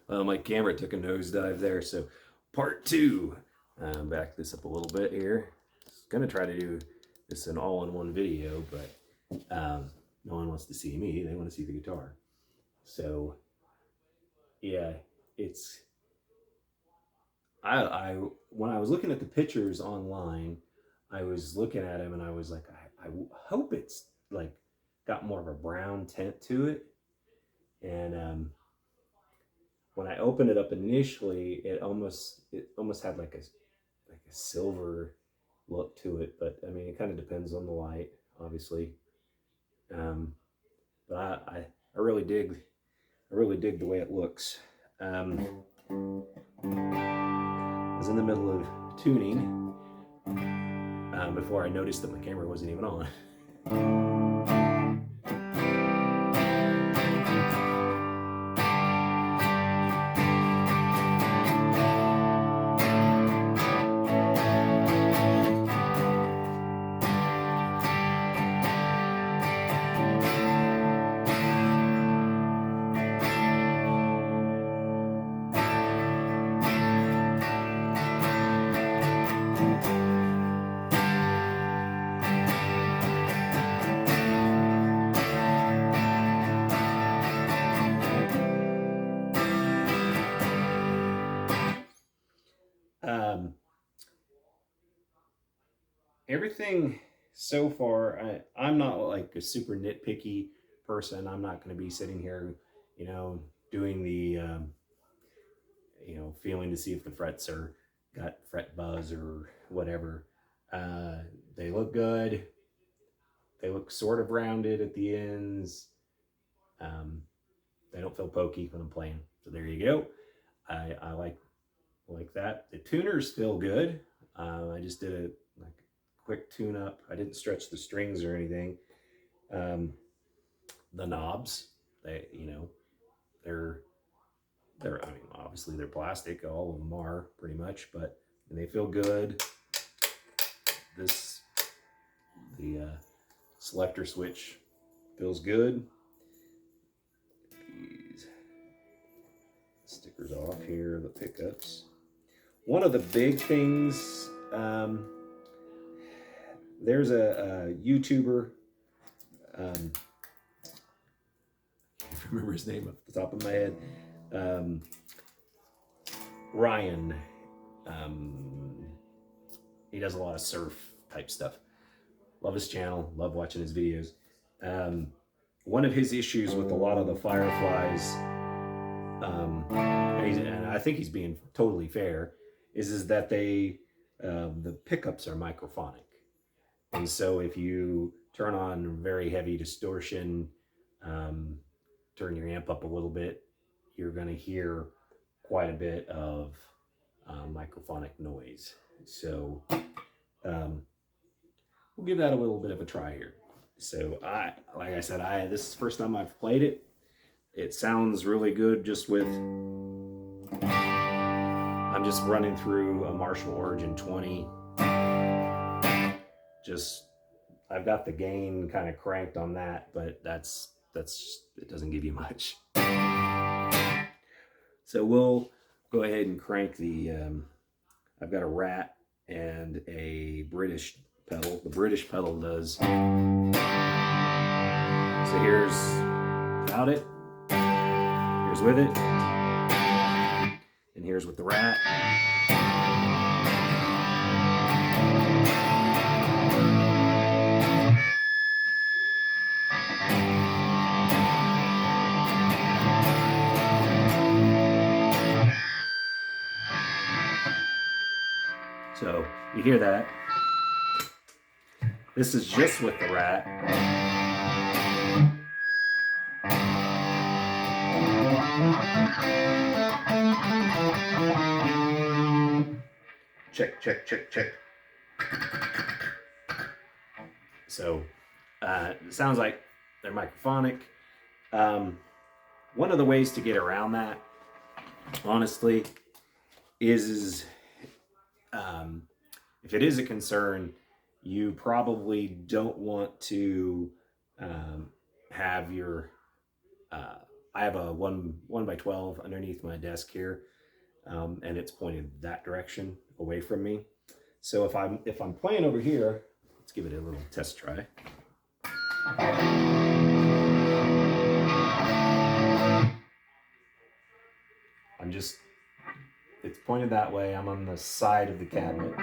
My camera took a nosedive there, so part two. Back this up a little bit here. I was gonna try to do this an all-in-one video, but no one wants to see me. They want to see the guitar. So yeah, it's I when I was looking at the pictures online, I was looking at him and I was like, I hope it's like got more of a brown tint to it. And when I opened it up initially, it almost had like a silver look to it. But I mean, it kind of depends on the light, obviously. Um, but I really dig the way it looks. I was in the middle of tuning before I noticed that my camera wasn't even on. Everything so far, I'm not like a super nitpicky person. I'm not going to be sitting here, you know, doing the, feeling to see if the frets are got fret buzz or whatever. Uh, they look good. They look sort of rounded at the ends. Um, they don't feel pokey when I'm playing. So there you go. I like that. The tuners feel good. I just did a like quick tune up. I didn't stretch the strings or anything. Um, the knobs, they're I mean, obviously they're plastic. All of them are pretty much, but they feel good. The selector switch feels good. These stickers off here, the pickups. One of the big things, there's a YouTuber, I can't remember his name off the top of my head, Ryan. He does a lot of surf type stuff. Love his channel, love watching his videos. One of his issues with a lot of the Fireflies, and I think he's being totally fair, is that the pickups are microphonic. And so if you turn on very heavy distortion, turn your amp up a little bit, you're going to hear quite a bit of microphonic noise. So we'll give that a little bit of a try here. So like I said, this is the first time I've played it. It sounds really good just with, I'm just running through a Marshall Origin 20. I've got the gain kind of cranked on that, but that's it doesn't give you much. So we'll go ahead and crank the, I've got a Rat and a British pedal. The British pedal does. So here's without it, here's with it, and here's with the Rat. So you hear that. This is just with the Rat. Check, check, check, check. So it sounds like they're microphonic. One of the ways to get around that, honestly, is if it is a concern, you probably don't want to have your I have a 1x12 underneath my desk here, and it's pointed that direction away from me. So if I'm playing over here, let's give it a little test try. It's pointed that way. I'm on the side of the cabinet.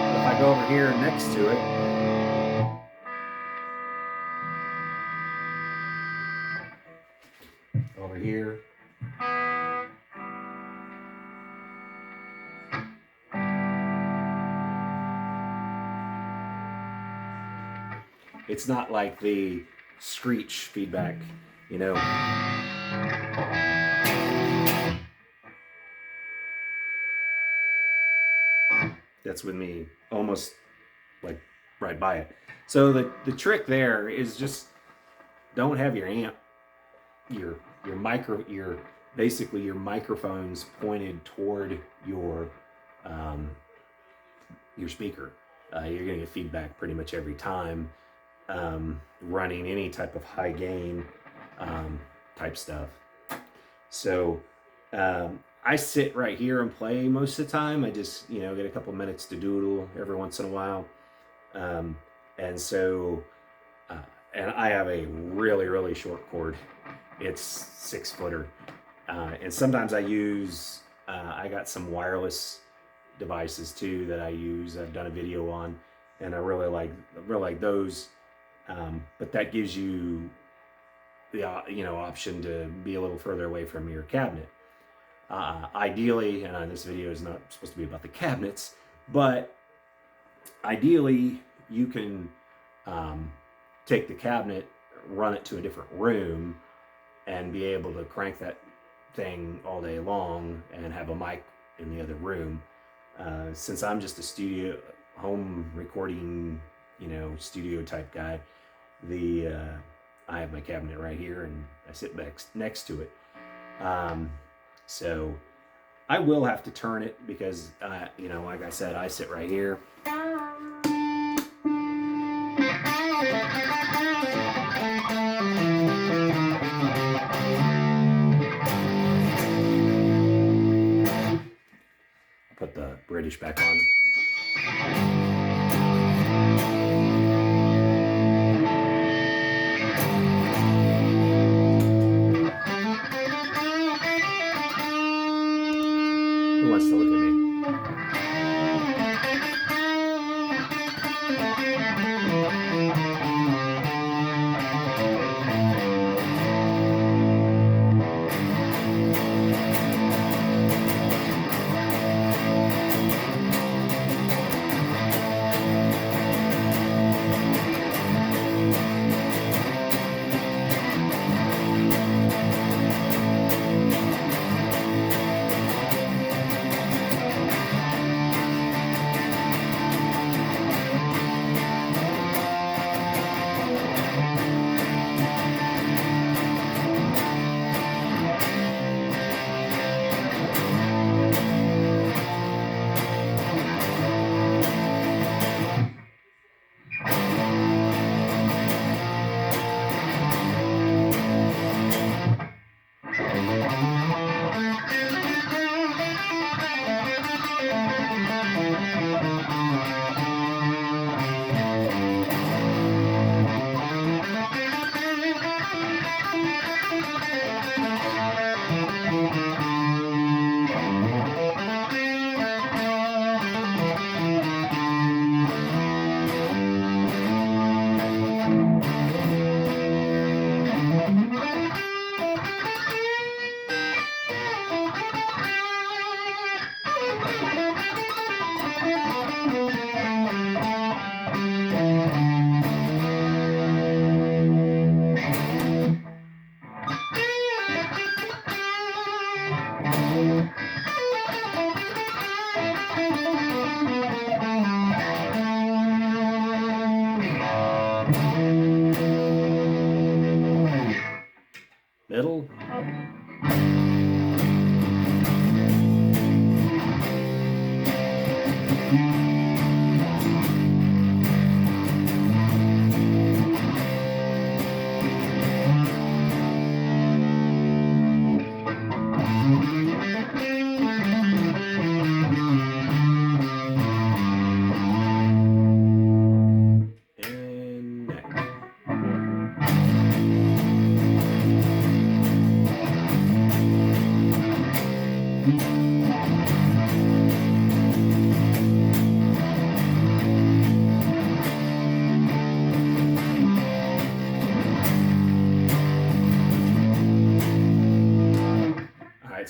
If I go over here next to it, over here, it's not like the screech feedback, you know. That's with me almost like right by it. So the trick there is just don't have your amp, basically your microphones pointed toward your speaker. You're gonna get feedback pretty much every time running any type of high gain type stuff. So I sit right here and play most of the time. I just, get a couple minutes to doodle every once in a while. And so, and I have a really, really short cord. It's 6 footer. And sometimes I use, I got some wireless devices too that I use. I've done a video on, and I really like those. But that gives you the, option to be a little further away from your cabinet. Ideally, and this video is not supposed to be about the cabinets, but ideally you can take the cabinet, run it to a different room, and be able to crank that thing all day long and have a mic in the other room. Since I'm just a home recording, studio type guy, I have my cabinet right here and I sit next to it. So I will have to turn it because, like I said, I sit right here. Put the British back on. Who wants to look at me? Middle.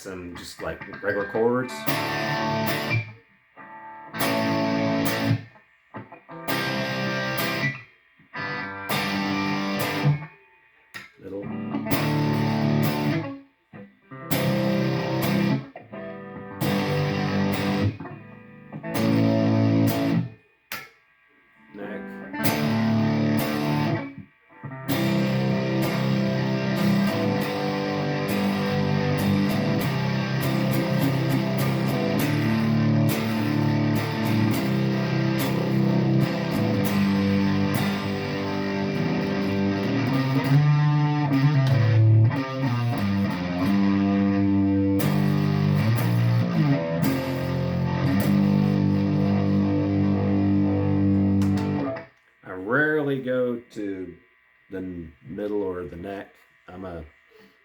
some just like regular chords. Little. Neck. I rarely go to the middle or the neck. I'm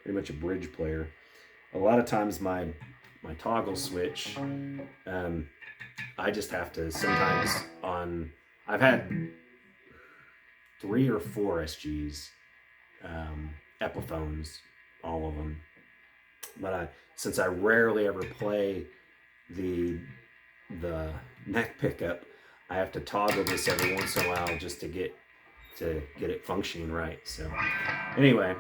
pretty much a bridge player. A lot of times my toggle switch, I just have to sometimes I've had 3 or 4 SGs, Epiphones, all of them. But since I rarely ever play the neck pickup, I have to toggle this every once in a while just to get it functioning right. So anyway.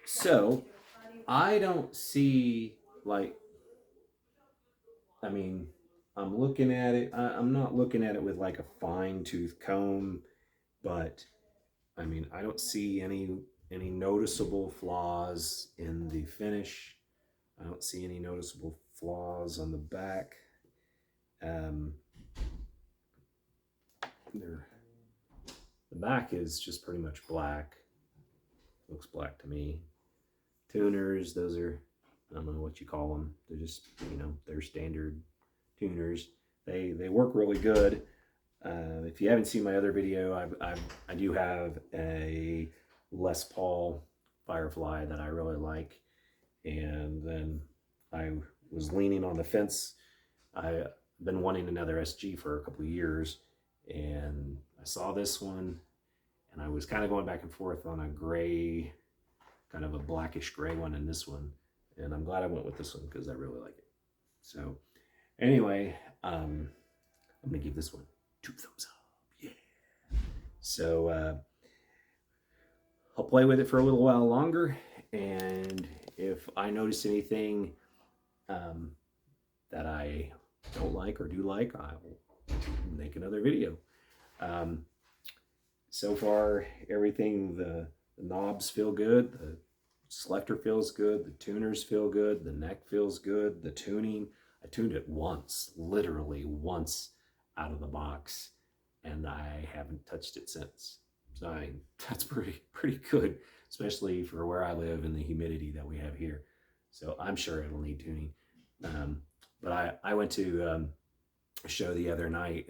So I don't see, like, I mean, I'm looking at it, I'm not looking at it with like a fine-tooth comb, but I mean, I don't see any noticeable flaws in the finish. I don't see any noticeable flaws on the back. The back is just pretty much black. Looks black to me. Tuners, those are, I don't know what you call them. They're just, you know, they're standard tuners. They work really good. If you haven't seen my other video, I do have a Les Paul Firefly that I really like. And then I was leaning on the fence. I've been wanting another SG for a couple of years, and I saw this one, and I was kind of going back and forth on a gray, kind of a blackish gray one, and this one. And I'm glad I went with this one because I really like it. So anyway, I'm gonna give this one 2 thumbs up. Yeah. So I'll play with it for a little while longer, and if I notice anything that I don't like or do like, I will make another video. So far, everything, the knobs feel good, the selector feels good, the tuners feel good, the neck feels good, the tuning, I tuned it once, literally once out of the box, and I haven't touched it since. So that's pretty good, especially for where I live and the humidity that we have here. So I'm sure it'll need tuning. But I went to a show the other night,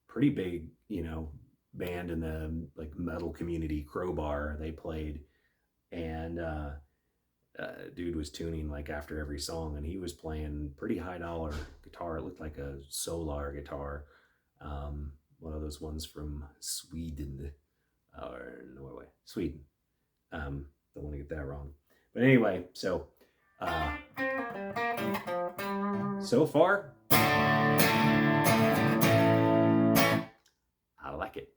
pretty big, you know, band in the like metal community, Crowbar, they played, and dude was tuning like after every song, and he was playing pretty high dollar guitar. It looked like a Solar guitar, one of those ones from Sweden, or Norway, Sweden. Don't want to get that wrong. But anyway, so so far, I like it.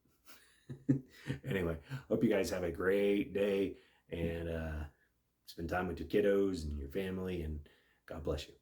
Anyway, hope you guys have a great day, and spend time with your kiddos and your family, and God bless you.